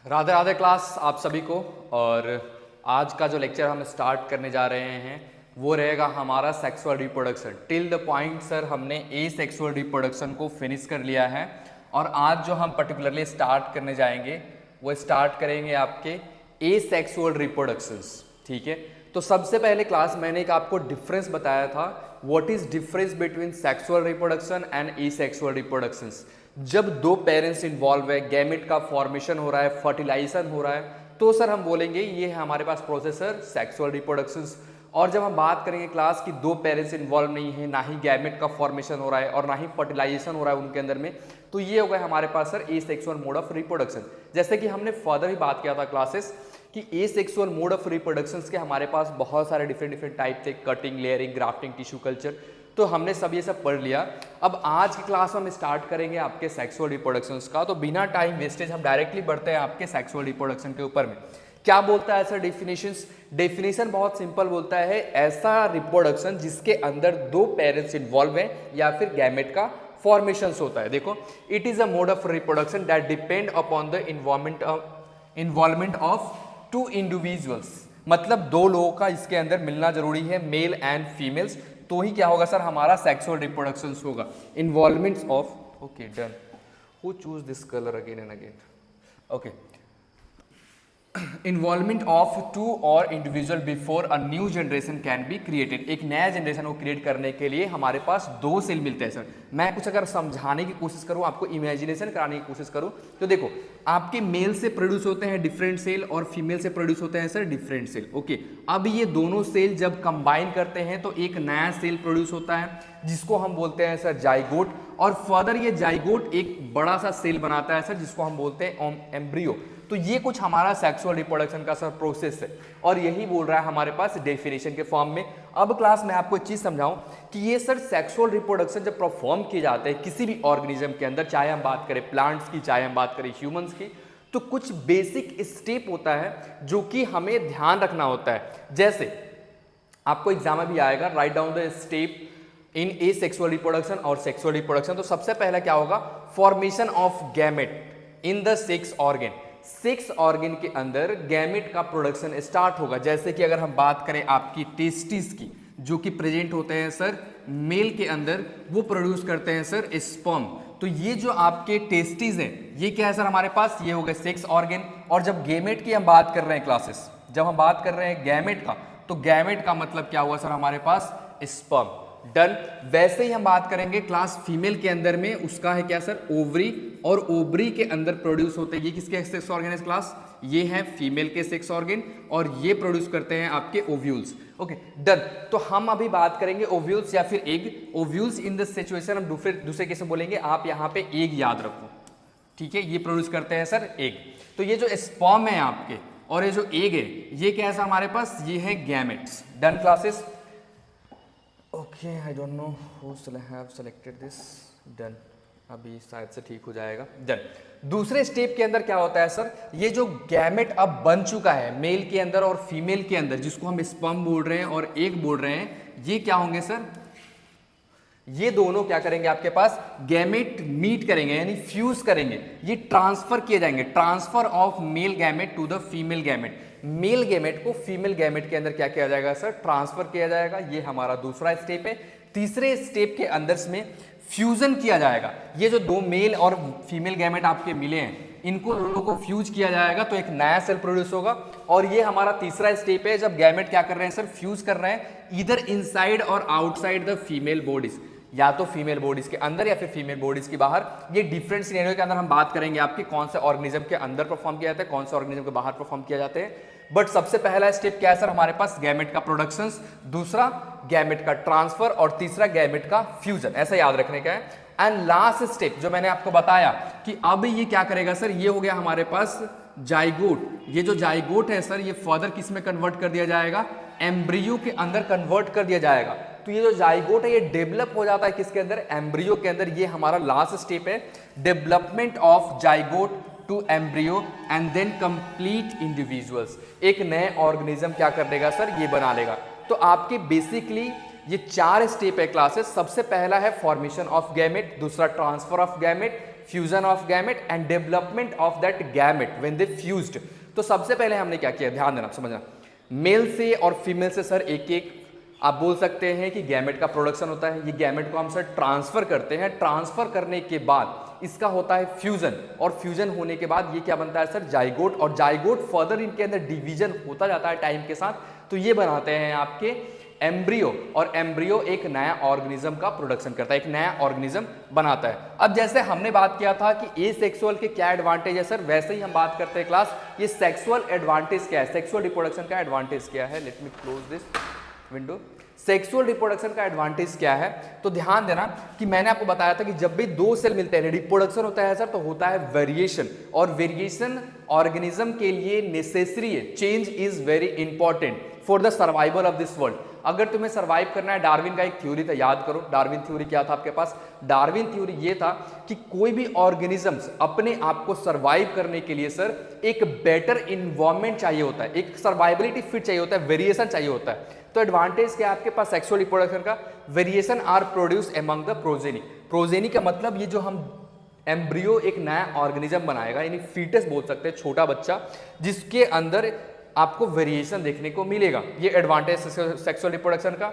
Radhe Radhe class आप सभी को। और आज का जो लेक्चर हम स्टार्ट करने जा रहे हैं वो रहेगा हमारा sexual reproduction. Till the point sir हमने ए सेक्सुअल रिप्रोडक्शन को फिनिश कर लिया है और आज जो हम पर्टिकुलरली स्टार्ट करने जाएंगे वो स्टार्ट करेंगे आपके ए सेक्सुअल रिप्रोडक्शंस। ठीक है, तो सबसे पहले क्लास मैंने एक आपको डिफरेंस बताया था, what is difference between sexual reproduction and A sexual reproductions. जब दो पेरेंट्स इन्वॉल्व है, गैमेट का फॉर्मेशन हो रहा है, फर्टिलाइजेशन हो रहा है, तो सर हम बोलेंगे ये है हमारे पास प्रोसेसर सेक्सुअल रिप्रोडक्शंस। और जब हम बात करेंगे क्लास की दो पेरेंट्स इन्वॉल्व नहीं है, ना ही गैमेट का फॉर्मेशन हो रहा है और ना ही फर्टिलाइजेशन हो रहा है उनके अंदर में, तो ये हो गया हमारे पास sir asexual mode of reproduction. जैसे कि हमने फर्दर ही बात किया था क्लासेस कि ए सेक्सुअल मोड ऑफ रिप्रोडक्शंस के हमारे पास बहुत सारे डिफरेंट टाइप थे, cutting, layering, grafting, tissue culture, तो हमने सब ये सब पढ़ लिया। अब आज की क्लास में हम स्टार्ट करेंगे आपके सेक्सुअल रिप्रोडक्शंस का। तो बिना टाइम वेस्टेज हम डायरेक्टली बढ़ते हैं आपके सेक्सुअल रिप्रोडक्शन के ऊपर में। क्या बोलता है सर डेफिनेशंस? डेफिनेशन बहुत सिंपल बोलता है, ऐसा रिप्रोडक्शन जिसके अंदर दो पेरेंट्स इन्वॉल्व हैं या फिर गैमेट का फॉर्मेशंस होता है। देखो, it is a mode of reproduction that depend upon the involvement of two individuals. मतलब दो लोगों का इसके अंदर मिलना जरूरी है, मेल एंड फीमेल्स, तो ही क्या होगा सर हमारा सेक्सुअल रिप्रोडक्शन होगा। Involvement of, okay done, who choose this colour again and again, okay, involvement of two और individual before a new generation can be created. एक नया जनरेशन को क्रिएट करने के लिए हमारे पास दो सेल मिलते हैं सर। मैं कुछ अगर समझाने की कोशिश करूं, आपको इमेजिनेशन कराने की कोशिश करूं, तो देखो आपके मेल से प्रोड्यूस होते हैं डिफरेंट सेल और फीमेल से प्रोड्यूस होते हैं सर डिफरेंट सेल। ओके, अब ये दोनों सेल जब कंबाइन करते हैं तो एक नया सेल प्रोड्यूस होता है जिसको हम बोलते हैं सर जाइगोट। और फर्दर ये जाइगोट एक बड़ा सा सेल बनाता है सर जिसको हम बोलते हैं एम्ब्रियो। तो ये कुछ हमारा सेक्सुअल रिप्रोडक्शन का सर प्रोसेस है और यही बोल रहा है हमारे पास डेफिनेशन के फॉर्म में। अब क्लास में आपको एक चीज समझाऊं कि ये सर सेक्सुअल रिप्रोडक्शन जब परफॉर्म किए जाते हैं किसी भी ऑर्गेनिज्म के अंदर, चाहे हम बात करें प्लांट्स की, चाहे हम बात करें ह्यूमंस की, तो कुछ बेसिक स्टेप होता है जो कि हमें ध्यान रखना होता है। जैसे आपको एग्जाम में भी आएगा, write down the step in A sexual reproduction और सेक्सुअल रिप्रोडक्शन। तो सबसे पहला क्या होगा, formation of gamete in the sex organ. Sex organ के अंदर गैमेट का प्रोडक्शन स्टार्ट होगा। जैसे कि अगर हम बात करें आपकी टेस्टिस की, जो कि प्रेजेंट होते हैं सर मेल के अंदर, वो प्रोड्यूस करते हैं सर स्पर्म। तो ये जो आपके टेस्टिस हैं ये क्या है सर हमारे पास, ये हो गए सेक्स ऑर्गन। और जब गैमेट की हम बात कर रहे हैं क्लासेस, जब हम बात कर रहे हैं गैमेट का, तो गैमेट का मतलब क्या हुआ सर हमारे पास, स्पर्म। डन। वैसे ही हम बात करेंगे क्लास फीमेल के अंदर में, उसका है क्या सर, ओवरी। और ओवरी के अंदर प्रोड्यूस होते हैं, ये किसके सेक्स ऑर्गन है क्लास, ये है फीमेल के सेक्स ऑर्गन और ये प्रोड्यूस करते हैं आपके ओव्यूल्स। Okay done. तो हम अभी बात करेंगे ओव्यूल्स या फिर egg. Ovules in this situation हम दूसरे केस में बोलेंगे, आप यहाँ पे एग याद रखो, ठीक है, ये प्रोड्यूस करते हैं सर एग। तो ये जो स्पर्म है आपके और ये जो एग है, ये क्या है सर हमारे पास, ये है gametes. Done classes. Okay, I don't know who have selected this. Done, अभी शायद से ठीक हो जाएगा। डन। दूसरे स्टेप के अंदर क्या होता है सर, ये जो गैमेट अब बन चुका है मेल के अंदर और फीमेल के अंदर, जिसको हम स्पर्म बोल रहे हैं और एग बोल रहे हैं, ये क्या होंगे सर, ये दोनों क्या करेंगे आपके पास, गैमेट मीट करेंगे यानी फ्यूज करेंगे, ये ट्रांसफर किए जाएंगे। Transfer of male gamete to the female gamete. Male gamete को फीमेल गैमेट के अंदर क्या किया जाएगा सर, ट्रांसफर किया जाएगा। ये हमारा दूसरा स्टेप है। तीसरे स्टेप के अंदर में फ्यूजन किया जाएगा। ये जो दो मेल और फीमेल गैमेट आपके मिले हैं, इनको दोनों को फ्यूज किया जाएगा तो एक नया सेल प्रोड्यूस होगा। और ये हमारा तीसरा स्टेप है, जब गैमेट क्या कर रहे हैं सर, फ्यूज कर रहे हैं इधर इनसाइड और आउटसाइड द फीमेल बॉडीज, या तो फीमेल बॉडीज के अंदर या फिर फीमेल बॉडीज के बाहर। ये डिफरेंट सिनेरियो के अंदर हम बात करेंगे आपके कौन से ऑर्गेनिज्म के अंदर परफॉर्म किया जाता है, कौन से ऑर्गेनिज्म के बाहर परफॉर्म किया जाते हैं। बट सबसे पहला स्टेप क्या है सर हमारे पास, गैमेट का प्रोडक्शंस, दूसरा गैमेट का ट्रांसफर और तीसरा गैमेट का फ्यूजन, ऐसा याद रखने का है। एंड लास्ट स्टेप जो मैंने आपको बताया कि अब ये क्या करेगा सर, ये हो गया हमारे पास जाइगोट। ये जो जाइगोट है सर, ये फर्दर किस में कन्वर्ट कर दिया जाएगा, एम्ब्रियो के अंदर कन्वर्ट कर दिया जाएगा। तो ये जो जाइगोट है ये डेवलप हो जाता है किसके अंदर, एम्ब्रियो के अंदर। ये हमारा लास्ट स्टेप है, development of zygote to embryo and then complete individuals. एक नए ऑर्गेनिज्म क्या कर देगा सर, ये बना लेगा। तो आपके बेसिकली ये 4 स्टेप है क्लासेस। सबसे पहला है फॉर्मेशन ऑफ गैमेट, दूसरा transfer of gamete, fusion of gamete and development of that gamete when they fused. तो सबसे पहले हमने क्या किया, ध्यान देना समझना, मेल से और फीमेल से सर एक एक आप बोल सकते हैं कि गैमेट का प्रोडक्शन होता है। ये गैमेट को हम सर ट्रांसफर करते हैं, ट्रांसफर करने के बाद इसका होता है फ्यूजन, और फ्यूजन होने के बाद ये क्या बनता है सर, जाइगोट, और जाइगोट फर्दर इनके अंदर डिवीजन होता जाता है टाइम के साथ, तो ये बनाते हैं आपके एम्ब्रियो, और एम्ब्रियो एक नया ऑर्गेनिज्म का प्रोडक्शन करता है, एक नया ऑर्गेनिज्म बनाता है। अब जैसे हमने बात किया था कि ए सेक्सुअल के क्या एडवांटेज है सर, वैसे ही हम बात करते हैं क्लास ये सेक्सुअल एडवांटेज क्या है, सेक्सुअल रिप्रोडक्शन का एडवांटेज क्या है। Let me close this window. Sexual reproduction का एडवांटेज क्या है, तो ध्यान देना कि मैंने आपको बताया था कि जब भी 2 सेल मिलते हैं रिप्रोडक्शन होता है सर, तो होता है वेरिएशन, और वेरिएशन ऑर्गेनिज्म के लिए नेसेसरी है। Change is very important for the survival of this world. अगर तुम्हें सर्वाइव करना है, डार्विन का एक थ्योरी था, याद करो डार्विन थ्योरी क्या था आपके पास। डार्विन थ्योरी ये था कि कोई भी ऑर्गेनिजम्स अपने आप को सर्वाइव करने के लिए सर एक बेटर इन्वायरमेंट चाहिए होता है, एक सर्वाइबिलिटी फिट चाहिए होता है, वेरिएशन चाहिए होता है। तो एडवांटेज क्या है आपके पास सेक्सुअल रिप्रोडक्शन का, variation are produce among the progeny. Progeny का मतलब ये जो हम एम्ब्रियो एक नया ऑर्गेनिज्म बनाएगा, यानी फीटस बोल सकते हैं, छोटा बच्चा, जिसके अंदर आपको वेरिएशन देखने को मिलेगा। ये एडवांटेज सेक्सुअल रिप्रोडक्शन का।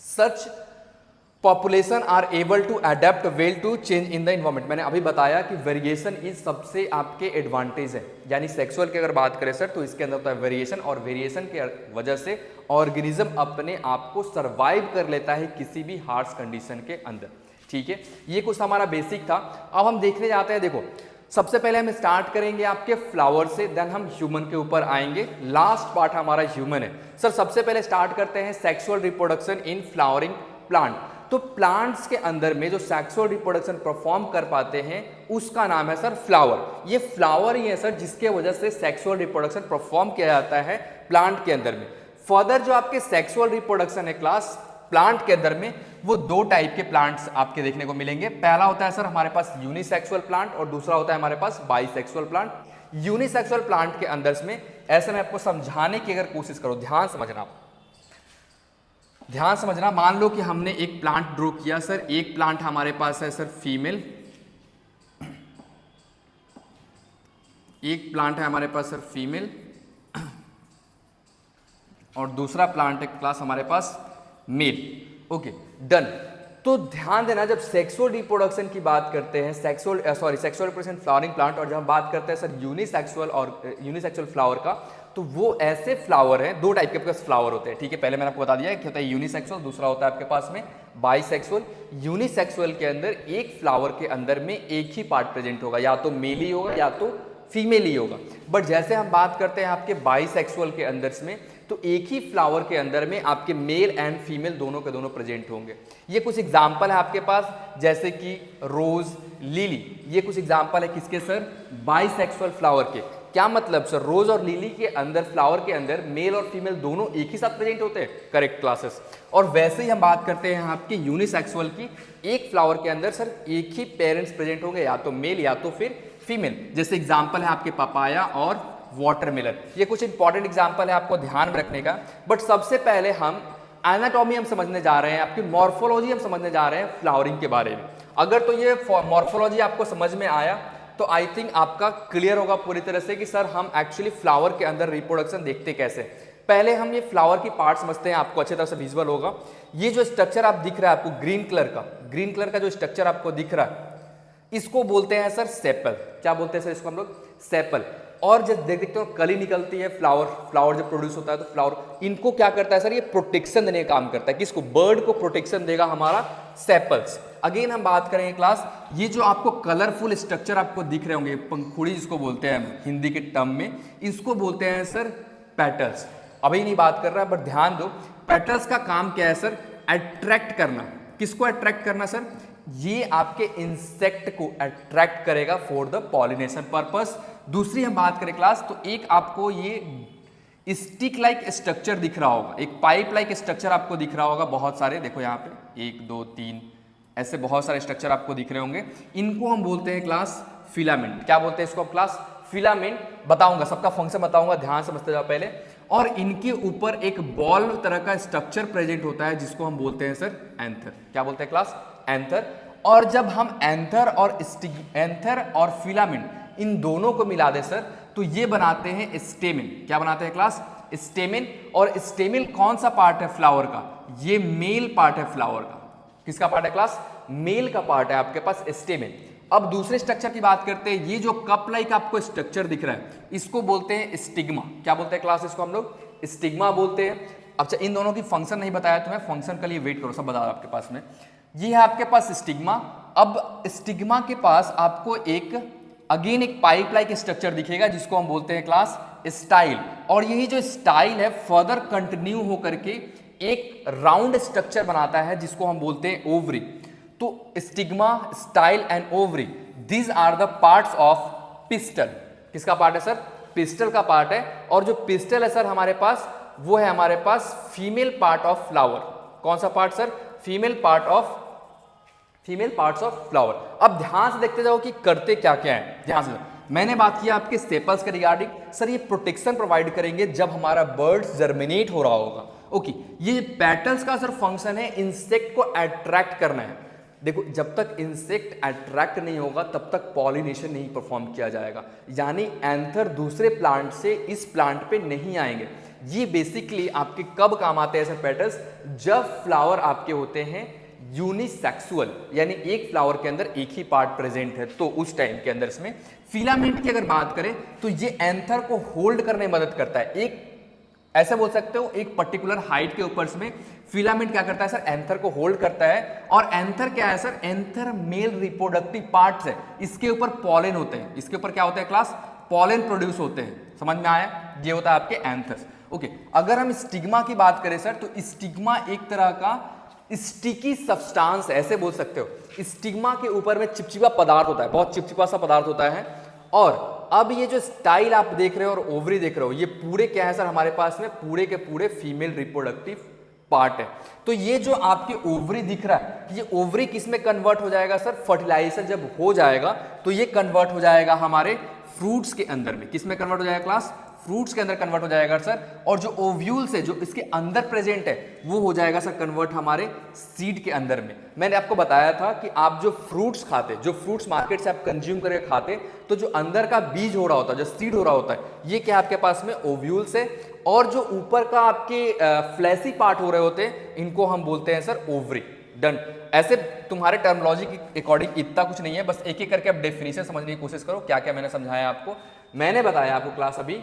Such population are able to adapt well to change in the environment. मैंने अभी बताया कि वेरिएशन इज सबसे आपके एडवांटेज है, यानी सेक्सुअल की अगर बात करें सर तो इसके अंदर होता है वेरिएशन, और वेरिएशन के वजह से ऑर्गेनिज्म अपने आप को सर्वाइव कर लेता है किसी भी हार्श कंडीशन के अंदर। ठीक है, ये कुछ हमारा बेसिक था। अब हम देखने जाते हैं, देखो सबसे पहले हम स्टार्ट करेंगे आपके फ्लावर से, देन हम ह्यूमन के ऊपर आएंगे। लास्ट पार्ट हमारा ह्यूमन है सर। सबसे पहले स्टार्ट करते हैं sexual reproduction in flowering plant. तो प्लांट्स के अंदर में जो सेक्सुअल रिप्रोडक्शन परफॉर्म कर पाते हैं उसका नाम है सर फ्लावर। ये फ्लावर ही है सर जिसके वजह से सेक्सुअल रिप्रोडक्शन परफॉर्म किया जाता है प्लांट के अंदर में। फर्दर जो आपके सेक्सुअल रिप्रोडक्शन है क्लास प्लांट के अंदर में, वो 2 टाइप के प्लांट्स आपके देखने को मिलेंगे। पहला होता है सर हमारे पास यूनिसेक्सुअल प्लांट, और दूसरा होता है हमारे पास बाइसेक्सुअल प्लांट। यूनिसेक्सुअल प्लांट के अंदर में ऐसे मैं आपको समझाने की अगर कोशिश करूं, ध्यान समझना, मान लो कि हमने एक प्लांट ड्रॉ किया सर, एक प्लांट हमारे पास है सर फीमेल, एक प्लांट है हमारे पास सर फीमेल, और दूसरा प्लांट है क्लास हमारे पास मेल। Okay done. तो ध्यान देना, जब सेक्सुअल रिप्रोडक्शन की बात करते हैं, सेक्सुअल रिप्रोडक्शन फ्लावरिंग प्लांट, और जब हम बात करते हैं सर यूनिसेक्सुअल फ्लावर का, तो वो ऐसे फ्लावर हैं, 2 टाइप के आपके पास फ्लावर होते हैं। ठीक है, पहले मैंने आपको बता दिया कि होता है यूनिसेक्सुअल, दूसरा होता है आपके पास में बाइसेक्सुअल। यूनिसेक्सुअल के अंदर एक फ्लावर के अंदर में एक ही पार्ट प्रेजेंट होगा, या तो मेल ही होगा या तो फीमेल ही होगा। बट जैसे हम बात करते हैं आपके बाइसेक्सुअल के अंदर में, तो एक ही फ्लावर के अंदर में आपके मेल एंड फीमेल दोनों के दोनों प्रेजेंट होंगे। ये कुछ एग्जाम्पल है आपके पास, जैसे कि रोज, लिली, ये कुछ एग्जाम्पल है किसके सर, बाइसेक्सुअल फ्लावर के। क्या मतलब सर, रोज और लिली के अंदर, फ्लावर के अंदर मेल और फीमेल दोनों एक ही साथ प्रेजेंट होते हैं, करेक्ट क्लासेस। और वैसे ही हम बात करते हैं आपके यूनिसेक्सुअल की, एक फ्लावर के अंदर सर एक ही पेरेंट्स प्रेजेंट होंगे, या तो मेल या तो फिर फीमेल। जैसे एग्जाम्पल है आपके पपाया और वाटरमेलन। ये कुछ इंपॉर्टेंट एग्जाम्पल है आपको ध्यान में रखने का। बट सबसे पहले हम एनाटॉमी हम समझने जा रहे हैं, आपकी मॉर्फोलॉजी हम समझने जा रहे हैं फ्लावरिंग के बारे में। अगर तो ये मॉर्फोलॉजी आपको समझ में आया तो आई थिंक आपका क्लियर होगा पूरी तरह से कि सर हम एक्चुअली फ्लावर के अंदर रिप्रोडक्शन देखते कैसे। पहले हम ये फ्लावर की पार्ट समझते हैं, आपको अच्छी तरह से विजुअल होगा। ये जो स्ट्रक्चर आप दिख रहा है आपको ग्रीन कलर का जो स्ट्रक्चर आपको दिख रहा है, इसको बोलते हैं सर सेपल। क्या बोलते हैं सर इसको हम लोग, सेपल। और जब देखते हो कली निकलती है, फ्लावर जब प्रोड्यूस होता है, तो फ्लावर इनको क्या करता है सर, ये प्रोटेक्शन देने का काम करता है। किसको, बर्ड को प्रोटेक्शन देगा हमारा सेपल्स। अगेन हम बात करेंगे क्लास, ये जो आपको कलरफुल स्ट्रक्चर आपको दिख रहे होंगे, पंखुड़ी जिसको बोलते हैं हिंदी के टर्म में, इसको बोलते हैं सर पेटल्स। अभी नहीं बात कर रहा है, बट ध्यान दो, पेटल्स का काम क्या है सर, अट्रैक्ट करना। किसको अट्रैक्ट करना सर, ये आपके इंसेक्ट को अट्रैक्ट करेगा फॉर द पॉलिनेशन पर्पस। दूसरी हम बात करें क्लास, तो एक आपको ये स्टिक लाइक स्ट्रक्चर दिख रहा होगा, एक पाइप लाइक स्ट्रक्चर आपको दिख रहा होगा, बहुत सारे, देखो यहाँ पे 1 2 3 ऐसे बहुत सारे स्ट्रक्चर आपको दिख रहे होंगे। इनको हम बोलते हैं क्लास फिलामेंट। क्या बोलते हैं इसको क्लास, फिलामेंट। बताऊंगा, सबका फंक्शन बताऊंगा, ध्यान समझते जाओ पहले। और इनके ऊपर एक बॉल तरह का स्ट्रक्चर प्रेजेंट होता है जिसको हम बोलते हैं सर एंथर। क्या बोलते हैं क्लास? एंथर। और जब हम एंथर और फिलामेंट इन दोनों को मिला दे सर तो ये बनाते हैं स्टेमिन। क्या बनाते हैं क्लास? स्टेमिन। और स्टेमिन कौन सा पार्ट है फ्लावर का? ये मेल पार्ट है फ्लावर का। किसका पार्ट है क्लास? मेल का पार्ट है आपके पास स्टेमिन। अब दूसरे स्ट्रक्चर की बात करते हैं। ये जो कप लाइक आपको स्ट्रक्चर दिख रहा है इसको बोलते हैं स्टिग्मा। क्या बोलते हैं क्लास? इसको हम लोग स्टिग्मा बोलते हैं। अच्छा, इन दोनों की फंक्शन नहीं बताया तुम्हें, फंक्शन के लिए वेट करो, सब बता दो आपके पास में। ये है आपके पास स्टिग्मा। अब स्टिग्मा के पास आपको एक अगेन एक पाइप लाइक स्ट्रक्चर दिखेगा जिसको हम बोलते हैं क्लास स्टाइल। और यही जो स्टाइल है फर्दर कंटिन्यू होकर के एक राउंड स्ट्रक्चर बनाता है जिसको हम बोलते हैं ओवरी। तो stigma, style and ovary, these are the parts of pistil. किसका पार्ट है सर? पिस्टल का पार्ट है। और जो पिस्टल है सर हमारे पास वो है हमारे पास फीमेल पार्ट ऑफ फ्लावर। कौन सा part sir? Female parts of flower. अब ध्यान से देखते जाओ कि करते क्या क्या है। ध्यान से, मैंने बात की आपके सेपल्स के रिगार्डिंग। सर ये प्रोटेक्शन प्रोवाइड करेंगे जब हमारा बर्ड जर्मिनेट हो रहा होगा। ओके, ये पेटल्स का सर फंक्शन है इंसेक्ट को अट्रैक्ट करना है। देखो, जब तक इंसेक्ट अट्रैक्ट नहीं होगा तब तक पॉलिनेशन नहीं परफॉर्म किया जाएगा, यानी एंथर दूसरे प्लांट से इस प्लांट पे नहीं आएंगे। ये बेसिकली आपके कब काम आते हैं सर पेटल्स? जब फ्लावर आपके होते हैं यूनिसेक्सुअल, यानी एक फ्लावर के अंदर एक ही पार्ट प्रेजेंट है, तो उस टाइम के अंदर इसमें फिलामेंट की अगर बात करें तो ये एंथर को होल्ड करने में मदद करता है। एक ऐसा बोल सकते हो एक पर्टिकुलर हाइट के ऊपर में फिलामेंट क्या करता है सर? एंथर को होल्ड करता है। और एंथर क्या है sir? Anther mail reproductive parts है। इसके ऊपर पॉलन होते हैं। इसके ऊपर क्या होता है क्लास? पॉलन प्रोड्यूस होते हैं। समझ में आया? ये होता है आपके एंथर्स। ओके, अगर हम स्टिग्मा की बात करें सर तो स्टिग्मा एक तरह का स्टिकी सब्सटेंस, ऐसे बोल सकते हो। स्टिग्मा के ऊपर में चिपचिपा पदार्थ होता है, बहुत चिपचिपा सा पदार्थ होता है। और अब ये जो स्टाइल आप देख रहे हो और ओवरी देख रहे हो, ये पूरे क्या है सर हमारे पास में? पूरे के पूरे फीमेल रिप्रोडक्टिव पार्ट है। तो ये जो आपके ओवरी दिख रहा है, ये ओवरी किस में कन्वर्ट हो जाएगा सर? फर्टिलाइजर जब हो जाएगा तो ये कन्वर्ट हो जाएगा हमारे फ्रूट्स के अंदर में। किस में कन्वर्ट हो जाएगा क्लास? फ्रूट्स के अंदर कन्वर्ट हो जाएगा सर। और जो ओव्यूल्स है जो इसके अंदर प्रेजेंट है वो हो जाएगा सर कन्वर्ट हमारे सीड के अंदर में। मैंने आपको बताया था कि आप जो फ्रूट्स खाते, जो फ्रूट्स मार्केट से आप कंज्यूम करके खाते, तो जो अंदर का बीज हो रहा होता है, जो सीड हो रहा होता है, ये क्या आपके पास में ओव्यूल्स है। और जो ऊपर का आपके फ्लैसी पार्ट हो रहे होते हैं इनको हम बोलते हैं सर ओवरी। डन। ऐसे तुम्हारे टर्मिनोलॉजी के अकॉर्डिंग इतना कुछ नहीं है, बस एक एक करके आप डेफिनेशन समझने की कोशिश करो। क्या क्या मैंने समझाया आपको, मैंने बताया आपको क्लास अभी।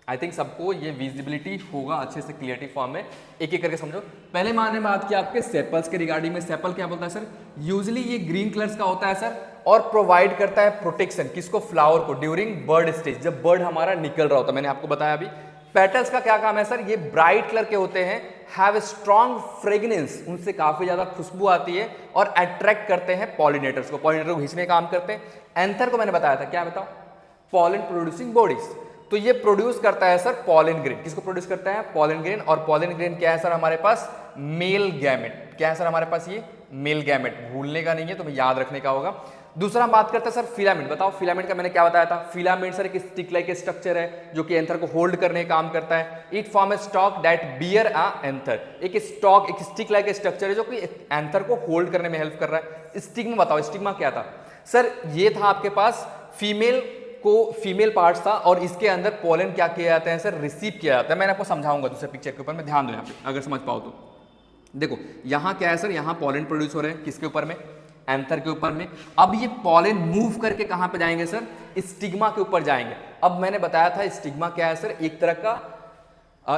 आई थिंक सबको ये विजिबिलिटी होगा अच्छे से, क्लियरिटी फॉर्म में। एक एक करके समझो। पहले मैंने बात की आपके सेपल्स के रिगार्डिंग में। सेपल क्या बोलता है सर? यूजुअली ये ग्रीन कलर्स का होता है सर और प्रोवाइड करता है प्रोटेक्शन। किसको? फ्लावर को, ड्यूरिंग बर्ड स्टेज, जब बर्ड हमारा निकल रहा होता है। मैंने आपको बताया अभी। पेटल्स का क्या काम है सर? ये ब्राइट कलर के होते हैं, हैव स्ट्रॉन्ग फ्रेग्रेंस, उनसे काफी ज्यादा खुशबू आती है और अट्रैक्ट करते हैं पॉलिनेटर्स को, पॉलिनेटर को खींचने का काम करते हैं। एंथर को मैंने बताया था, क्या बताओ? Pollen producing bodies. तो ये प्रोड्यूस करता है सर पॉलन ग्रेन। किसको प्रोड्यूस करता है? Pollen grain. और पॉलन ग्रेन क्या है सर हमारे पास? Male gamete. क्या है सर हमारे पास? ये मेल गैमेट। भूलने का नहीं है, तुम्हें याद रखने का होगा। दूसरा हम बात करते हैं सर फिलामेंट। बताओ फिलामेंट का मैंने क्या बताया था? फिलामेंट सर एक स्टिक लाइक स्ट्रक्चर है जो कि एंथर को होल्ड करने का काम करता है। It form A stock that bear a anther. एक स्टॉक, एक स्टिक लाइक स्ट्रक्चर है जो कि एंथर को होल्ड करने में हेल्प कर रहा है। स्टिग्मा बताओ, स्टिग्मा क्या था सर? ये था आपके पास फीमेल पार्ट्स था और इसके अंदर पोलन क्या किया जाता है सर? रिसीव किया जाता है। मैंने आपको समझाऊंगा दूसरे पिक्चर के ऊपर में, ध्यान दो यहाँ पे अगर समझ पाओ तो। देखो यहाँ क्या है सर? यहाँ पोलन प्रोड्यूस हो रहे हैं किसके ऊपर में? एंथर के ऊपर में। अब ये पोलन मूव करके कहाँ पे जाएंगे सर? स्टिग्मा के ऊपर जाएंगे। अब मैंने बताया था स्टिग्मा क्या है सर? एक तरह का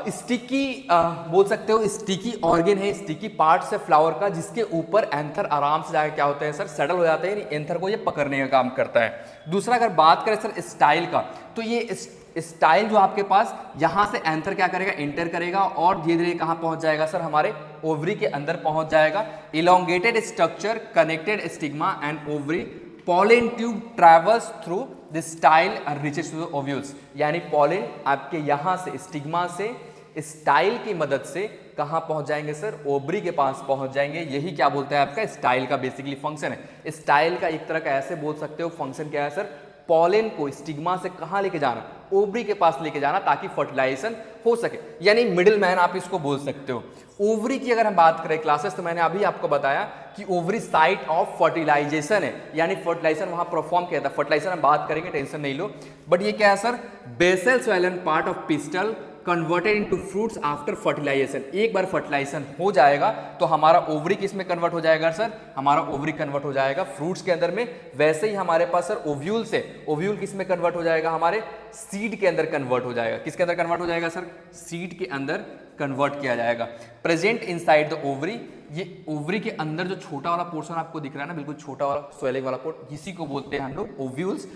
स्टिकी बोल सकते हो, स्टिकी ऑर्गन है, स्टिकी पार्ट्स है फ्लावर का, जिसके ऊपर एंथर आराम से जाके क्या होते हैं सर? सेटल हो जाते हैं। एंथर को ये पकड़ने का काम करता है। दूसरा अगर बात करें सर स्टाइल का, तो ये स्टाइल जो आपके पास यहाँ से एंथर क्या करेगा? एंटर करेगा और धीरे धीरे कहाँ पहुंच जाएगा सर? हमारे ओवरी के अंदर पहुंच जाएगा। Elongated structure connected stigma and ovary, pollen tube travels through the style reaches to the ovules. यानी पॉलन आपके यहाँ से स्टिग्मा से स्टाइल की मदद से कहाँ पहुंच जाएंगे सर? ओवरी के पास पहुंच जाएंगे। यही क्या बोलते हैं आपका स्टाइल का बेसिकली फंक्शन है। स्टाइल का एक तरह का ऐसे बोल सकते हो फंक्शन क्या है सर? पॉलन को स्टिग्मा से कहाँ लेके जाना, ओवरी के पास लेके जाना, ताकि फर्टिलाइजेशन हो सके, यानी मिडिल मैन आप इसको बोल सकते हो। ओवरी की अगर हम बात करें क्लासेस, तो मैंने अभी आपको बताया कि ओवरी साइट ऑफ फर्टिलाइजेशन है, यानी फर्टिलाइजेशन वहां परफॉर्म किया था। फर्टिलाइजेशन हम बात करेंगे, टेंशन नहीं लो। बट ये क्या है sir, basal swollen part of pistil converted into fruits after fertilisation. एक बार फर्टिलाइजेशन हो जाएगा तो हमारा ओवरी किस में कन्वर्ट हो जाएगा सर, हमारा ओवरी कन्वर्ट हो जाएगा फ्रूट्स के अंदर में। वैसे ही हमारे पास सर ओव्यूल से, ओव्यूल किस में कन्वर्ट हो जाएगा, हमारे सीड के अंदर कन्वर्ट हो जाएगा। किसके अंदर कन्वर्ट हो जाएगा सर, सीड के अंदर कन्वर्ट किया जाएगा। प्रेजेंट इनसाइड द ओवरी, ये ओवरी के अंदर जो छोटा वाला पोर्शन आपको दिख रहा है ना, बिल्कुल छोटा वाला स्वेलिंग वाला पोर्ट, इसी को बोलते हैं हम लोग ovules.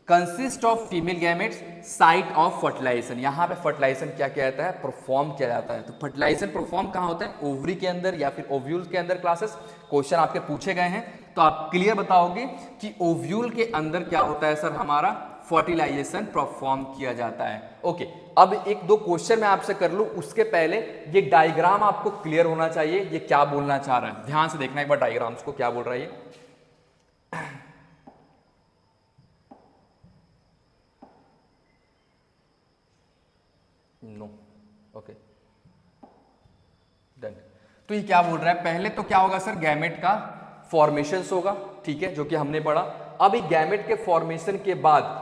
Consist of female gametes site of fertilization. यहाँ पे फर्टिलाइजेशन क्या किया जाता है, परफॉर्म किया जाता है। तो फर्टिलाइजेशन परफॉर्म कहाँ होता है, ओवरी के अंदर या फिर ओव्यूल के अंदर। क्लासेस क्वेश्चन आपके पूछे गए हैं, तो आप क्लियर बताओगे कि ओव्यूल के अंदर क्या होता है सर, हमारा फर्टिलाइजेशन परफॉर्म किया जाता है। ओके, अब एक दो क्वेश्चन मैं आपसे कर लूं, उसके पहले ये डायग्राम आपको क्लियर होना चाहिए, ये क्या बोलना चाह रहा है। ध्यान से देखना एक बार डायग्राम्स को, क्या बोल रहा है ये। No, okay done. तो ये क्या बोल रहा है, पहले तो क्या होगा सर, गैमेट का फॉर्मेशन होगा, ठीक है, जो कि हमने पढ़ा। अब ये गैमेट के फॉर्मेशन के बाद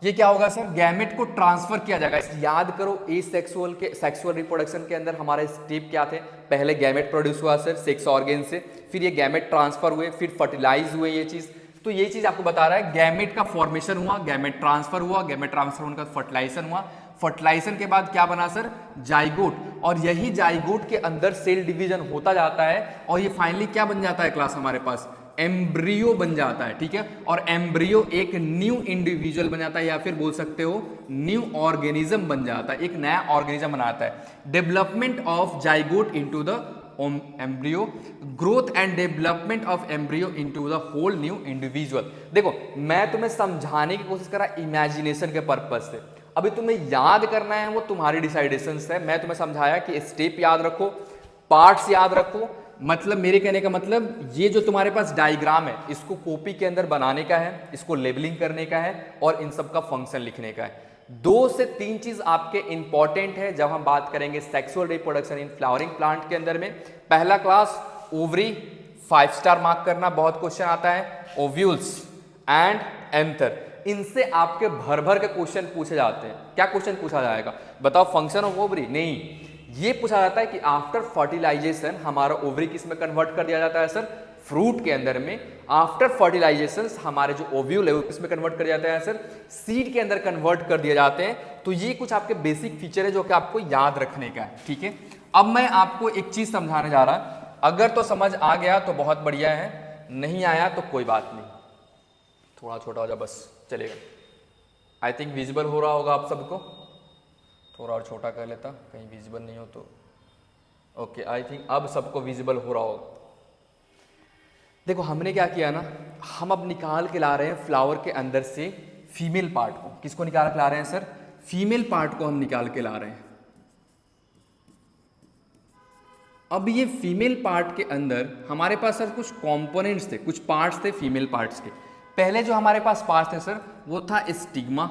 ये क्या होगा सर, गैमेट को ट्रांसफर किया जाएगा। याद करो, एसेक्सुअल के सेक्सुअल रिप्रोडक्शन के अंदर हमारे स्टेप क्या थे, पहले गैमेट प्रोड्यूस हुआ सर सेक्स ऑर्गेन से, फिर ये गैमेट ट्रांसफर हुए, फिर फर्टिलाइज हुए ये चीज। तो ये चीज आपको बता रहा है, गैमेट का फॉर्मेशन हुआ, गैमेट ट्रांसफर हुआ, गैमेट ट्रांसफर होने का फर्टिलाइजेशन हुआ, फर्टिलाइजेशन के बाद क्या बना सर, जाइगोट, और यही जाइगोट के अंदर सेल डिवीजन होता जाता है, और ये फाइनली क्या बन जाता है क्लास, हमारे पास एम्ब्रियो बन जाता है, ठीक है। और एम्ब्रियो एक न्यू इंडिविजुअल बन जाता है, या फिर बोल सकते हो न्यू ऑर्गेनिज्म बन जाता है, एक नया ऑर्गेनिज्म बनाता है। Development of zygote into the embryo, growth and development of embryo into the whole new individual. देखो, मैं तुम्हें समझाने की कोशिश कर रहा इमेजिनेशन के पर्पज से, अभी तुम्हें याद करना है वो तुम्हारी डिसाइडेशन है। मैं तुम्हें समझाया कि स्टेप याद रखो, पार्ट्स याद रखो, मतलब मेरे कहने का मतलब ये जो तुम्हारे पास डायग्राम है, इसको कॉपी के अंदर बनाने का है, इसको लेबलिंग करने का है, और इन सब का फंक्शन लिखने का है। 2 से 3 चीज आपके इंपॉर्टेंट है जब हम बात करेंगे sexual reproduction in flowering plant के अंदर में। पहला क्लास ओवरी, 5 स्टार मार्क करना, बहुत क्वेश्चन आता है। ओव्यूल्स एंड एंथर, इनसे आपके भर भर के क्वेश्चन पूछे जाते हैं। क्या क्वेश्चन पूछा जाएगा, बताओ फंक्शन ऑफ ओवरी, नहीं, ये पूछा जाता है कि आफ्टर फर्टिलाइजेशन हमारा ओवरी किस में कन्वर्ट कर दिया जाता है सर, फ्रूट के अंदर में। आफ्टर फर्टिलाइजेशन हमारे जो ओव्यूल है वो किस में कन्वर्ट कर जाता है सर, सीड के अंदर कन्वर्ट कर दिए जाते हैं। तो ये कुछ आपके बेसिक फीचर है जो कि आपको याद रखने का है, ठीक है। अब मैं आपको एक चीज समझाने जा रहा, अगर तो समझ आ गया तो बहुत बढ़िया है, नहीं आया तो कोई बात नहीं, थोड़ा छोटा हो जाए बस चलेगा। आई थिंक विजिबल हो रहा होगा आप सबको, थोड़ा और छोटा कर लेता कहीं विजिबल नहीं हो तो। ओके, आई थिंक अब सबको विजिबल हो रहा होगा। देखो, हमने क्या किया ना, हम अब निकाल के ला रहे हैं फ्लावर के अंदर से फीमेल पार्ट को। किसको निकाल के ला रहे हैं सर, फीमेल पार्ट को हम निकाल के ला रहे हैं। अब ये फीमेल पार्ट के अंदर हमारे पास सर कुछ कंपोनेंट्स थे, कुछ पार्ट्स थे फीमेल पार्ट्स के। पहले जो हमारे पास पार्ट थे सर वो था स्टिग्मा,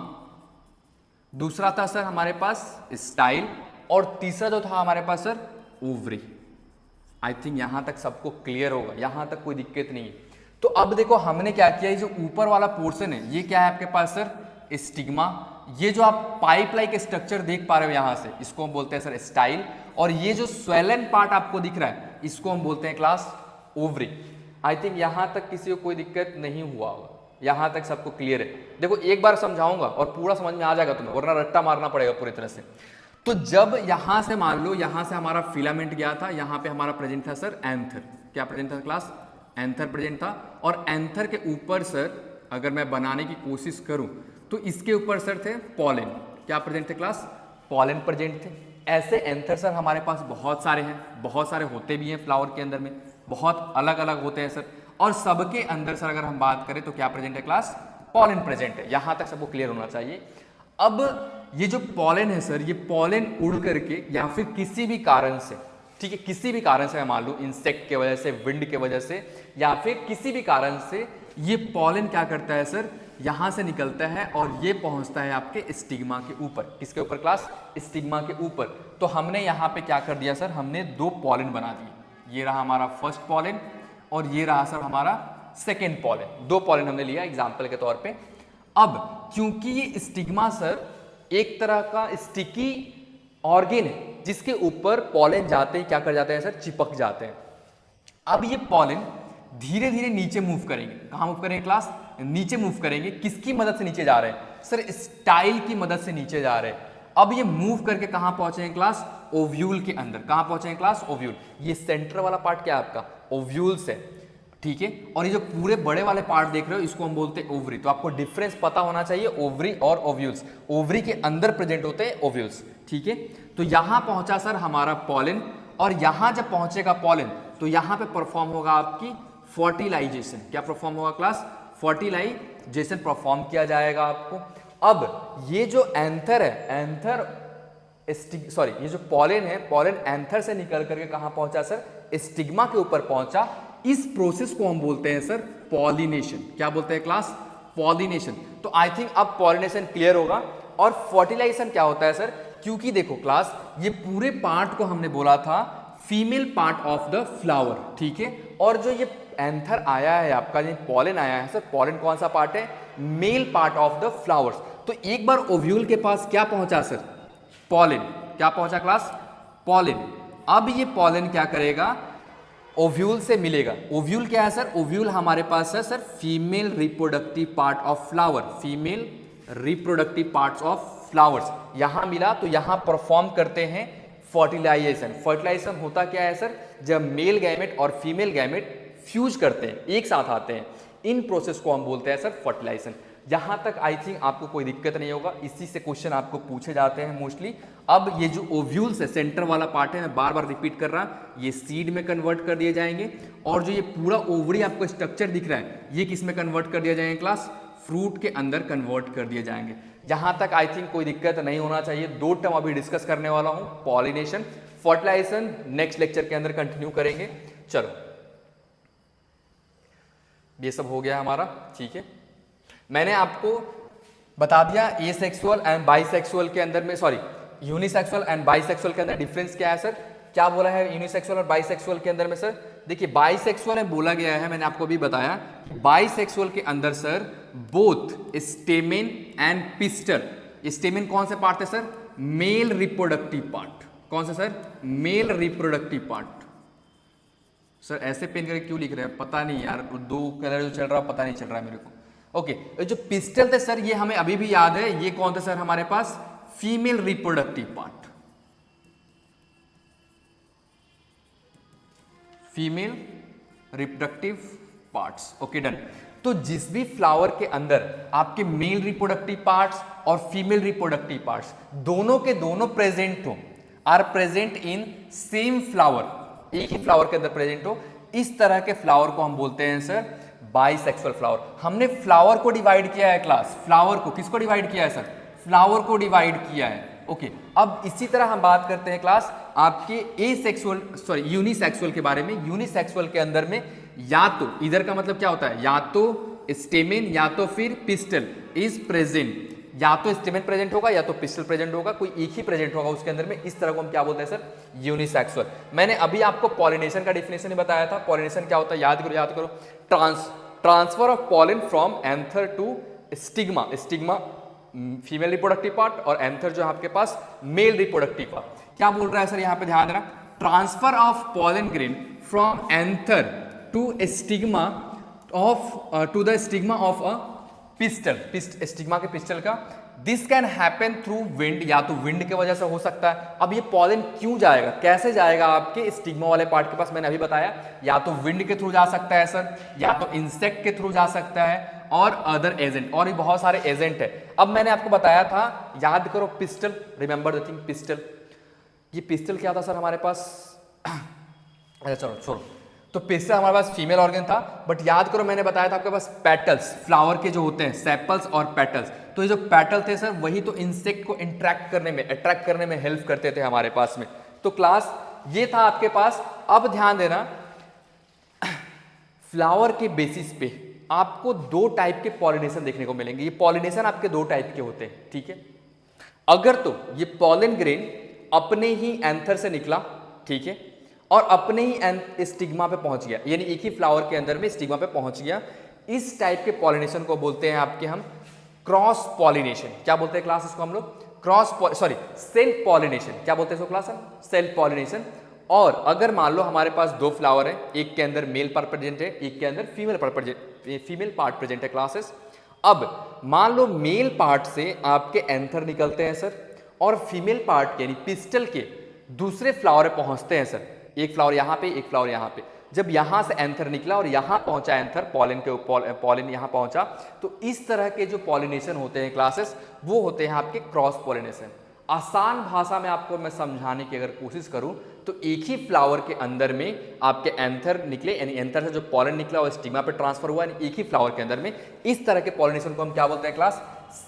दूसरा था सर हमारे पास स्टाइल, और तीसरा जो था हमारे पास सर ओवरी। आई थिंक यहां तक सबको क्लियर होगा, यहां तक कोई दिक्कत नहीं है। तो अब देखो हमने क्या किया, ये जो ऊपर वाला पोर्शन है ये क्या है आपके पास सर, स्टिग्मा। ये जो आप पाइप लाइक स्ट्रक्चर देख पा रहे हो यहां से, इसको हम बोलते हैं सर स्टाइल, और ये जो स्वेलन पार्ट आपको दिख रहा है इसको हम बोलते हैं क्लास ओवरी। आई थिंक यहां तक किसी को कोई दिक्कत नहीं हुआ होगा, यहां तक सबको क्लियर है। देखो, एक बार समझाऊंगा और पूरा समझ में आ जाएगा तुम्हें, वरना रट्टा मारना पड़ेगा पूरी तरह से। तो जब यहां से मान लो, यहां से हमारा फिलामेंट गया था, यहां पे हमारा प्रेजेंट था सर एंथर। क्या प्रेजेंट था क्लास, एंथर प्रेजेंट था। और एंथर के ऊपर सर अगर मैं बनाने की कोशिश करूं तो इसके ऊपर सर थे पॉलन। क्या प्रेजेंट थे क्लास, पॉलन प्रेजेंट थे। ऐसे एंथर सर हमारे पास बहुत सारे हैं, बहुत सारे होते भी हैं फ्लावर के अंदर में, बहुत अलग अलग होते हैं सर। और सबके अंदर सर अगर हम बात करें तो क्या प्रेजेंट है क्लास, पॉलन प्रेजेंट है। यहां तक सबको क्लियर होना चाहिए। अब ये जो पॉलन है सर, ये पॉलन उड़ करके या फिर किसी भी कारण से, ठीक है, किसी भी कारण से, मान लो इंसेक्ट के वजह से, विंड के वजह से, या फिर किसी भी कारण से ये पॉलन क्या करता है सर, यहां से निकलता है और ये पहुंचता है आपके स्टिग्मा के ऊपर। किसके ऊपर क्लास? स्टिग्मा के ऊपर। तो हमने यहाँ पे क्या कर दिया सर, हमने दो पॉलन बना दिए। ये रहा हमारा फर्स्ट पॉलन और ये रहा सर हमारा सेकेंड पॉलन। दो पॉलन हमने लिया एग्जाम्पल के तौर पे। अब क्योंकि ये स्टिग्मा सर एक तरह का स्टिकी ऑर्गेन है जिसके ऊपर पॉलन जाते ही क्या कर जाते हैं सर, चिपक जाते हैं। अब ये पॉलन धीरे धीरे नीचे मूव करेंगे। कहाँ मूव करेंगे क्लास? नीचे मूव करेंगे। किसकी मदद से नीचे जा रहे हैं सर? स्टाइल की मदद से नीचे जा रहे हैं। अब ये मूव करके कहाँ पहुंचे क्लास? ओव्यूल के अंदर। कहाँ पहुंचे क्लास? ओव्यूल। ये सेंटर वाला पार्ट क्या है आपका? ओव्यूल्स है, ठीक है। और ये जो पूरे बड़े वाले पार्ट देख रहे हो इसको हम बोलते हैं ओवरी। तो आपको डिफरेंस पता होना चाहिए ओवरी और ओव्यूल्स। ओवरी के अंदर प्रेजेंट होते हैं ओव्यूल्स, ठीक है। तो यहां पहुंचा सर हमारा पॉलन, और यहां जब पहुंचेगा पॉलन तो यहां पे परफॉर्म होगा आपकी फर्टिलाइजेशन। क्या परफॉर्म होगा क्लास? फर्टिलाइजेशन परफॉर्म किया जाएगा आपको। अब ये जो एंथर है, ये जो पॉलन है, पॉलन एंथर से निकल करके कहां पहुंचा सर? स्टिग्मा के ऊपर पहुंचा। इस प्रोसेस को हम बोलते हैं सर पॉलिनेशन। क्या बोलते हैं क्लास? पॉलिनेशन। तो आई थिंक अब पॉलिनेशन क्लियर होगा। और फर्टिलाइजेशन क्या होता है सर? क्योंकि देखो क्लास, ये पूरे पार्ट को हमने बोला था female part of the flower, ठीक है। और जो ये एंथर आया है आपका, ये पॉलन आया है सर, पॉलन कौन सा पार्ट है? Male part of the flowers. तो एक बार ओव्यूल के पास क्या पहुंचा सर? पॉलन। क्या पहुंचा क्लास? पॉलन। अब ये पॉलन क्या करेगा? ओव्यूल से मिलेगा। ओव्यूल क्या है सर? ओव्यूल हमारे पास है sir female reproductive part of flower. Female reproductive parts of flowers यहां मिला तो यहां परफॉर्म करते हैं फर्टिलाइजेशन। फर्टिलाइजेशन होता क्या है सर? जब मेल गैमेट और फीमेल गैमेट फ्यूज करते हैं, एक साथ आते हैं, इन प्रोसेस को हम बोलते हैं सर फर्टिलाइजेशन। यहां तक आई थिंक आपको कोई दिक्कत नहीं होगा। इसी से क्वेश्चन आपको पूछे जाते हैं मोस्टली। अब ये जो ओव्यूल्स है, सेंटर वाला पार्ट है, मैं बार बार रिपीट कर रहा, ये सीड में कन्वर्ट कर दिए जाएंगे। और जो ये पूरा ओवरी आपको स्ट्रक्चर दिख रहा है, ये किस में कन्वर्ट कर दिया जाएंगे क्लास? फ्रूट के अंदर कन्वर्ट कर दिए जाएंगे। यहां तक आई थिंक कोई दिक्कत नहीं होना चाहिए। दो टर्म अभी डिस्कस करने वाला हूं, पॉलिनेशन, फर्टिलाइजेशन नेक्स्ट लेक्चर के अंदर कंटिन्यू करेंगे। चलो, ये सब हो गया हमारा, ठीक है। मैंने आपको बता दिया एसेक्सुअल एंड बाइसेक्सुअल के अंदर में, सॉरी, यूनिसेक्सुअल एंड बाइसेक्सुअल के अंदर डिफरेंस क्या है सर? क्या बोला है यूनिसेक्सुअल और बाइसेक्सुअल के अंदर में सर? देखिए, बाइसेक्सुअल में बोला गया है, मैंने आपको भी बताया, बाइसेक्सुअल के अंदर sir both stamen and pistol. Stamen कौन से पार्ट है सर? Male reproductive part. कौन सा sir? Male reproductive part. Sir ऐसे पेन करके क्यों लिख रहे हैं? पता नहीं यार, दो कलर जो चल रहा है पता नहीं चल रहा है मेरे को। ओके, जो पिस्टल थे सर, ये हमें अभी भी याद है, ये कौन थे सर हमारे पास? Female reproductive part. Female reproductive parts. Okay, done. तो जिस भी फ्लावर के अंदर आपके मेल रिप्रोडक्टिव पार्ट्स और फीमेल रिप्रोडक्टिव पार्ट्स दोनों के दोनों प्रेजेंट हो, are present in same flower, एक ही फ्लावर के अंदर प्रेजेंट हो, इस तरह के फ्लावर को हम बोलते हैं सर बाइसेक्सुअल फ्लावर। हमने फ्लावर को डिवाइड किया है क्लास। फ्लावर को किसको डिवाइड किया है सर? फ्लावर को डिवाइड किया है। ओके, अब इसी तरह हम बात करते हैं क्लास आपके एसेक्सुअल, सॉरी, यूनिसेक्सुअल के बारे में। यूनिसेक्सुअल के अंदर में या तो, इधर का मतलब क्या होता है? या तो स्टेमेन या तो फिर पिस्टल इज प्रेजेंट। या तो स्टेमेन प्रेजेंट होगा या तो पिस्टल प्रेजेंट होगा, कोई एक ही प्रेजेंट होगा उसके अंदर में। इस तरह को हम क्या बोलते हैं सर? यूनिसेक्सुअल। मैंने अभी आपको पॉलिनेशन का डेफिनेशन ही बताया था। पॉलिनेशन क्या होता है? याद करो, याद करो। Transfer of pollen from anther to stigma. Stigma female reproductive part और एंथर जो है आपके पास मेल रिप्रोडक्टिव पार्ट। क्या बोल रहा है सर यहाँ पे? ध्यान देना, transfer of pollen grain from anther to stigma of to the stigma of a pistil, stigma के पिस्टल का। This can happen through wind, या तो विंड की वजह से हो सकता है। अब ये पॉलन क्यों जाएगा, कैसे जाएगा आपके स्टिग्मा वाले पार्ट के पास? मैंने अभी बताया, या तो विंड के थ्रू जा सकता है सर, या तो इंसेक्ट के थ्रू जा सकता है, और अदर एजेंट, और भी बहुत सारे एजेंट है। अब मैंने आपको बताया था, याद करो, pistol, remember the thing, pistol. ये पिस्टल क्या था सर हमारे पास? अच्छा चलो छोड़ो। तो पिस्टल हमारे पास फीमेल ऑर्गन था, बट याद करो मैंने बताया था आपके पास पेटल्स, फ्लावर के जो होते हैं सेपल्स और पेटल्स। तो ये जो पेटल थे सर, वही तो इंसेक्ट को इंट्रैक्ट करने में, अट्रैक्ट करने में हेल्प करते थे हमारे पास में। तो क्लास ये था आपके पास। अब ध्यान देना, फ्लावर के बेसिस पे आपको दो टाइप के पॉलिनेशन देखने को मिलेंगे। ये पॉलिनेशन आपके दो टाइप के होते हैं, ठीक है। अगर तो ये पॉलन ग्रेन अपने ही एंथर से निकला, ठीक है, और अपने ही स्टिग्मा पे पहुंच गया, यानी एक ही फ्लावर के अंदर में स्टिग्मा पे पहुंच गया, इस टाइप के पॉलिनेशन को बोलते हैं आपके हम क्रॉस पॉलिनेशन। क्या बोलते हैं क्लास इसको हम लोग? Self pollination. क्या बोलते हैं इसको क्लास हम? Self pollination. और अगर मान लो हमारे पास दो फ्लावर है, एक के अंदर मेल पार्ट प्रेजेंट है, एक के अंदर फीमेल पार्ट प्रेजेंट है क्लासेस। अब मान लो मेल पार्ट से आपके एंथर निकलते हैं सर, और फीमेल पार्ट के यानी पिस्टल के दूसरे फ्लावर पे पहुंचते हैं सर। एक फ्लावर यहाँ पे, एक फ्लावर यहाँ पे। जब यहाँ से एंथर निकला और यहाँ पहुंचा एंथर, पॉलिन यहाँ पहुंचा, तो इस तरह के जो पॉलिनेशन होते हैं क्लासेस, वो होते हैं आपके क्रॉस पॉलिनेशन। आसान भाषा में आपको मैं समझाने की अगर कोशिश करूं तो एक ही फ्लावर के अंदर में आपके एंथर निकले, यानी एंथर से जो पॉलन निकला वो स्टिग्मा पे ट्रांसफर हुआ, यानी एक ही फ्लावर के अंदर में। इस तरह के पॉलिनेशन को हम क्या बोलते हैं क्लास?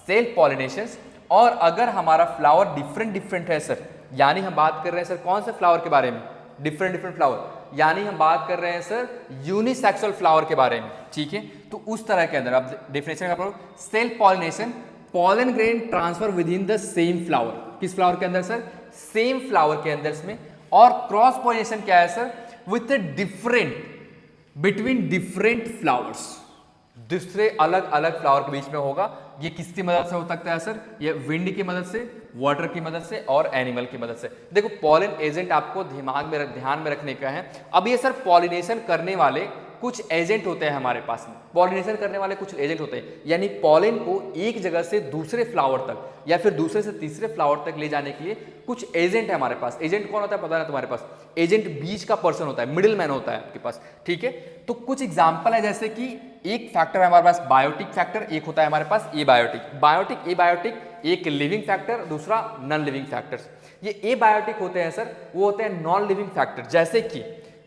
Self pollinations. और अगर हमारा फ्लावर डिफरेंट है सर, यानी हम बात कर रहे हैं सर कौन से फ्लावर के बारे में? डिफरेंट फ्लावर, यानी हम बात कर रहे हैं सर यूनिसेक्सुअल फ्लावर के बारे में, ठीक है। तो उस तरह के अंदर अब डेफिनेशन का self pollination, pollen grain transfer with in the same flower. किस फ्लावर के अंदर सर? सेम फ्लावर के अंदर में। और क्रॉस पॉलिनेशन क्या है sir? With different between different flowers, दूसरे अलग अलग फ्लावर के बीच में होगा। ये किसकी मदद से हो सकता है सर? ये विंड की मदद से, वाटर की मदद से और एनिमल की मदद से। देखो पॉलन एजेंट आपको ध्यान में रखने का है। अब ये सर पॉलिनेशन करने वाले कुछ एजेंट होते हैं हमारे पास में, पॉलिनेशन करने वाले कुछ एजेंट होते हैं, यानी पॉलन को एक जगह से दूसरे फ्लावर तक या फिर दूसरे से तीसरे फ्लावर तक ले जाने के लिए कुछ एजेंट है हमारे पास। एजेंट कौन होता है पता है तुम्हारे पास? एजेंट बीच का पर्सन होता है, मिडिल मैन होता है आपके पास, ठीक है। तो कुछ एग्जाम्पल है, जैसे कि एक फैक्टर है हमारे पास बायोटिक फैक्टर, एक होता है हमारे पास ए बायोटिक, एक लिविंग फैक्टर, दूसरा नॉन लिविंग फैक्टर्स। ये ए बायोटिक होते हैं सर, वो होते हैं नॉन लिविंग फैक्टर, जैसे कि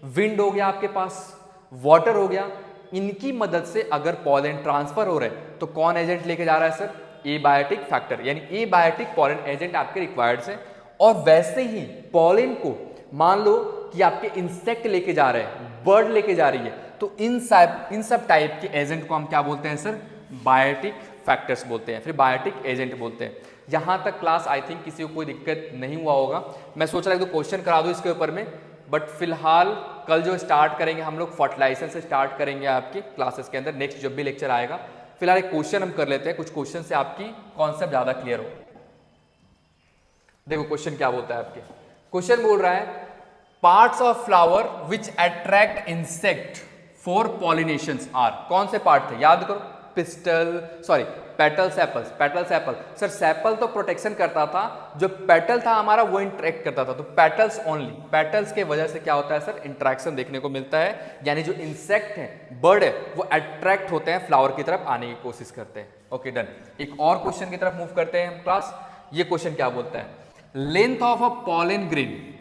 विंड हो गया आपके पास, वाटर हो गया। इनकी मदद से अगर पॉलन ट्रांसफर हो रहा है तो कौन एजेंट लेके जा रहा है सर? ए बायोटिक फैक्टर, यानी ए बायोटिक पॉलन एजेंट आपके रिक्वायर्ड है। और वैसे ही पॉलन को मान लो कि आपके इंसेक्ट लेके जा रहे हैं, बर्ड लेके जा रही है, तो इन सब टाइप के एजेंट को हम क्या बोलते हैं सर? बायोटिक फैक्टर्स बोलते हैं, फिर बायोटिक एजेंट बोलते हैं। यहां तक क्लास आई थिंक किसी को कोई दिक्कत नहीं हुआ होगा। मैं सोच रहा हूं तो क्वेश्चन करा दूं इसके ऊपर में, बट फिलहाल कल जो स्टार्ट करेंगे हम लोग फर्टिलाइजर से स्टार्ट करेंगे आपकी क्लासेस के अंदर, नेक्स्ट जब भी लेक्चर आएगा। फिलहाल एक क्वेश्चन हम कर लेते हैं, कुछ क्वेश्चन से आपकी कॉन्सेप्ट ज्यादा क्लियर हो। देखो क्वेश्चन क्या बोलता है आपके, क्वेश्चन बोल रहा है parts of flower which attract insect for pollinations are. कौन से पार्ट थे याद करो? Petal sepal. सर सेपल तो प्रोटेक्शन करता था, जो पेटल था हमारा वो इंटरेक्ट करता था, तो पेटल्स ओनली, पेटल्स के वजह से क्या होता है सर? इंटरेक्शन देखने को मिलता है, यानी जो इंसेक्ट है, बर्ड है, वो अट्रैक्ट होते हैं, फ्लावर की तरफ आने की कोशिश करते हैं। Okay done. एक और क्वेश्चन की तरफ मूव करते हैं हम क्लास। ये क्वेश्चन क्या बोलता है? Length of a pollen grain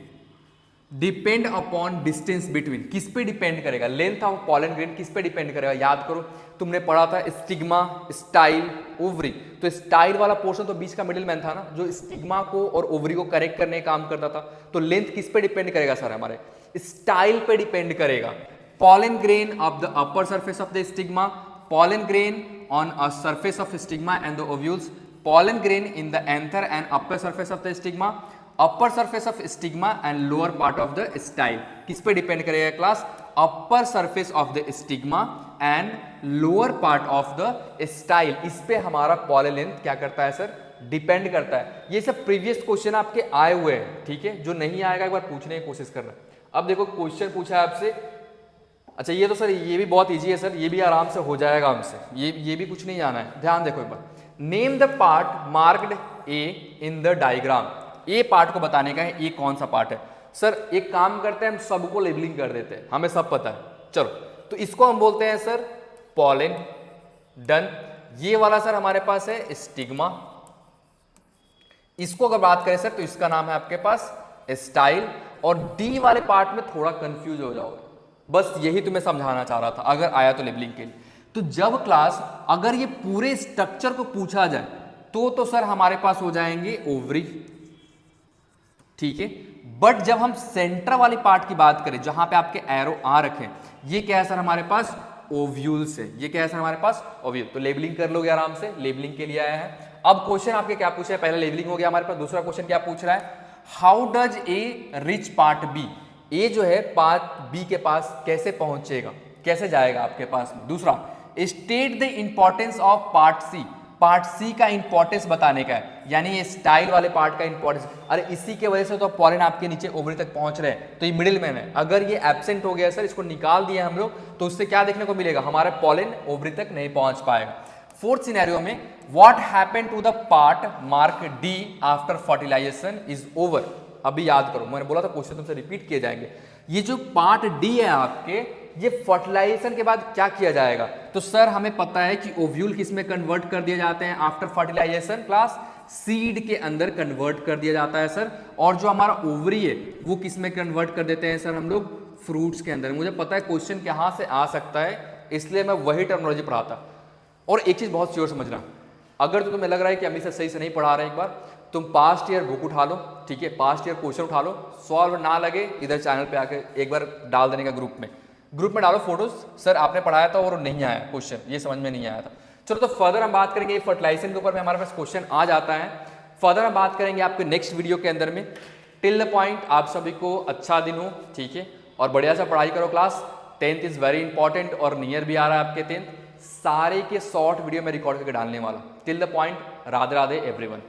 depend upon distance between. किस पे डिपेंड करेगा? लेंथ ऑफ पॉलन ग्रेन किस पे डिपेंड करेगा? याद करो, तुमने पढ़ा था स्टिग्मा, स्टाइल, ओवरी। तो स्टाइल वाला पोर्शन तो बीच का मिडिल मैन था ना, जो स्टिग्मा को और ओवरी को करेक्ट करने का काम करता था। तो लेंथ किस पे डिपेंड करेगा सर? हमारे स्टाइल पे डिपेंड करेगा। Pollen grain of the upper surface of the stigma, pollen grain on a surface of stigma and the ovules, pollen grain in the anther and upper surface of the stigma, upper surface of stigma and lower part of the style. किस पे depend करेगा class? Upper surface of the stigma and lower part of the style. इस पे हमारा pollen length क्या करता है sir? Depend करता है। ये सब प्रीवियस क्वेश्चन आपके आए हुए हैं, ठीक है। जो नहीं आएगा एक बार पूछने की कोशिश करना। अब देखो क्वेश्चन पूछा है आपसे, अच्छा ये तो सर ये भी बहुत इजी है सर, ये भी आराम से हो जाएगा हमसे, ये भी कुछ नहीं जाना है। ध्यान देखो एक बार, name the part marked A in the diagram. A part को बताने का है, ए कौन सा पार्ट है। सर एक काम करते हैं, हम सबको लेबलिंग कर देते हैं, हमें सब पता है। चलो तो इसको हम बोलते हैं सर पॉलन। डन। ये वाला सर हमारे पास है स्टिग्मा। इसको अगर बात करें सर तो इसका नाम है आपके पास स्टाइल। और डी वाले पार्ट में थोड़ा कंफ्यूज हो जाओगे, बस यही तुम्हें समझाना चाह रहा था अगर आया तो लेबलिंग के लिए। तो जब क्लास अगर ये पूरे स्ट्रक्चर को पूछा जाए तो सर हमारे पास हो जाएंगे ओवरी, ठीक है। बट जब हम सेंटर वाली पार्ट की बात करें, जहां पे आपके एरो आ रखे हैं, ये क्या है सर? हमारे पास ओव्यूल से। ये क्या है सर हमारे पास? ओव्यूल। तो लेबलिंग कर लोगे आराम से, लेबलिंग के लिए आया है। अब क्वेश्चन आपके क्या पूछा है? पहले लेबलिंग हो गया हमारे पास, दूसरा क्वेश्चन क्या पूछ रहा है? How does A reach part B, A जो है पार्ट बी के पास कैसे पहुंचेगा, कैसे जाएगा आपके पास में। दूसरा, state the importance of part C, part C का इंपॉर्टेंस बताने का है, यानी ये स्टाइल वाले पार्ट का इंपॉर्टेंस। अरे इसी के वजह से तो पॉलन आपके नीचे ओवरी तक पहुंच रहे हैं, तो ये मिडिल मैन है। अगर ये एब्सेंट हो गया सर, इसको निकाल दिया हम लोग, तो उससे क्या देखने को मिलेगा? हमारा पॉलन ओवरी तक नहीं पहुंच पाएगा। फोर्थ सिनेरियो में, what happened to the part mark D after fertilization is over. अभी याद करो, मैंने बोला था क्वेश्चन तुमसे रिपीट किए जाएंगे। ये जो पार्ट डी है आपके, ये फर्टिलाइजेशन के बाद क्या किया जाएगा? तो सर हमें पता है कि ओव्यूल किस में कन्वर्ट कर दिए जाते हैं आफ्टर फर्टिलाइजेशन क्लास? सीड के अंदर कन्वर्ट कर दिया जाता है सर। और जो हमारा ओवरी है वो किस में कन्वर्ट कर देते हैं सर हम लोग? फ्रूट्स के अंदर। मुझे पता है क्वेश्चन कहाँ से आ सकता है, इसलिए मैं वही टर्मिनोलॉजी पढ़ाता। और एक चीज बहुत श्योर समझना, अगर तो तुम्हें लग रहा है कि अमित सर सही से नहीं पढ़ा रहे हैं, एक बार तुम पास्ट ईयर बुक उठा लो, ठीक है, पास्ट ईयर क्वेश्चन उठा लो, सॉल्व ना लगे इधर चैनल पे आके एक बार डाल देने का ग्रुप में डालो फोटोज, सर आपने पढ़ाया था और नहीं आया क्वेश्चन, ये समझ में नहीं आया था। चलो तो फर्दर हम बात करेंगे फर्टिलाइजेशन के ऊपर में, हमारे पास क्वेश्चन आ जाता है। फर्दर हम बात करेंगे आपके नेक्स्ट वीडियो के अंदर में। टिल द पॉइंट आप सभी को अच्छा दिन हो, ठीक है, और बढ़िया सा पढ़ाई करो class. 10th is very important और नियर भी आ रहा है आपके 10th। सारे के शॉर्ट वीडियो में रिकॉर्ड करके डालने वाला। Till the point, Radhe Radhe everyone.